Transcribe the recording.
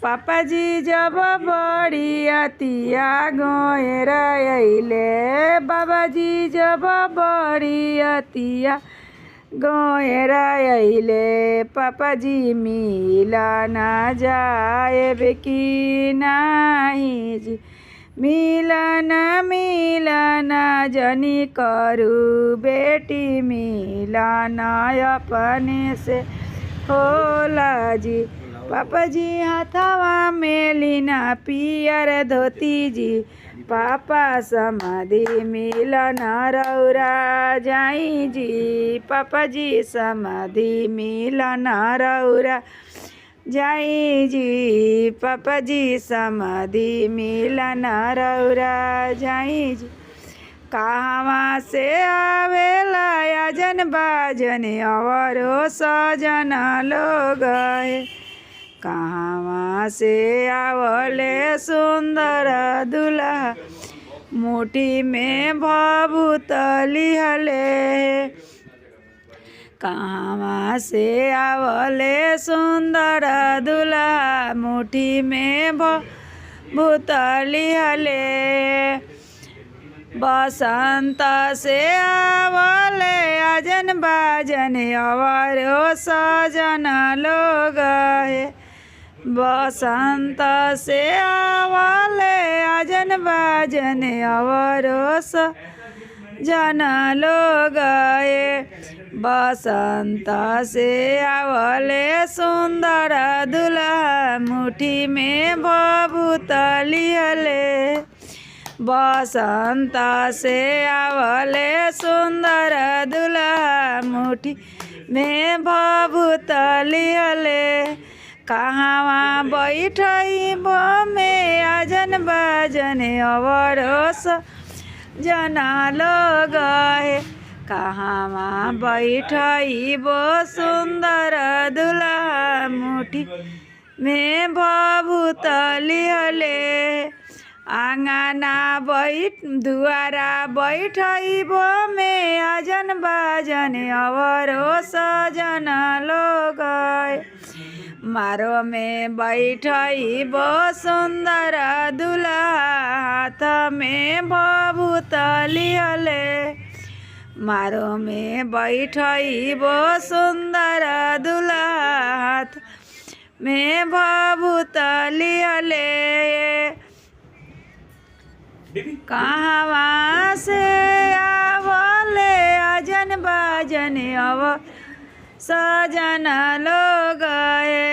पापा जी जब बड़ी अतिया गोएर अइले, बाबा जी जब बड़ी अतिया गोएर अइले, पापा जी मिलन जाएब कि नाही जी, मिलन मिलन जनी करू बेटी, मिलन अपने से होला जी। पापा जी हाथवा में लीना पियर धोती जी, पापा समाधि मिलन रौरा जाई जी, पापा जी समाधि मिलन रौरा जाई जी, पापा जी समाधि मिलन रौरा जाई जी। कहवा से आवेला आजन बाजन अवरो सजन लोग है, कहवा से आवले सुंदर दुल्हा, मुट्ठी में भभूत लिहले, कहवा से आवले सुंदर दुल्हा, मुट्ठी में भभूत लिहले, बसंत से आवले आजन बाजन अवरो सजन लोग है, बसंत से आवले आजन बाजन अवरो सजन लोग है, बसंत से आवले सुंदर दुल्हा, मुट्ठी में भभूत लिहले, बसंत से आवले सुंदर दुल्हा, मुट्ठी में भभूत लिहले, कहवा बैठइब में आजन बाजन अवरो सजन लोग है, कहवा बैठइब सुंदर दुल्हा, मुट्ठी में भभूत लिहले, आंगना दुआरा बैठइब में आजन बाजन अवरो सजन लोग है, मारो में बैठइब सुंदर दुल्हा, हाथ में भभूत लिहले, मारो में बैठइब सुंदर दुल्हा, हाथ में भभूत लिहले, कहवा से आवले आजन बाजन अव सजन लोग है।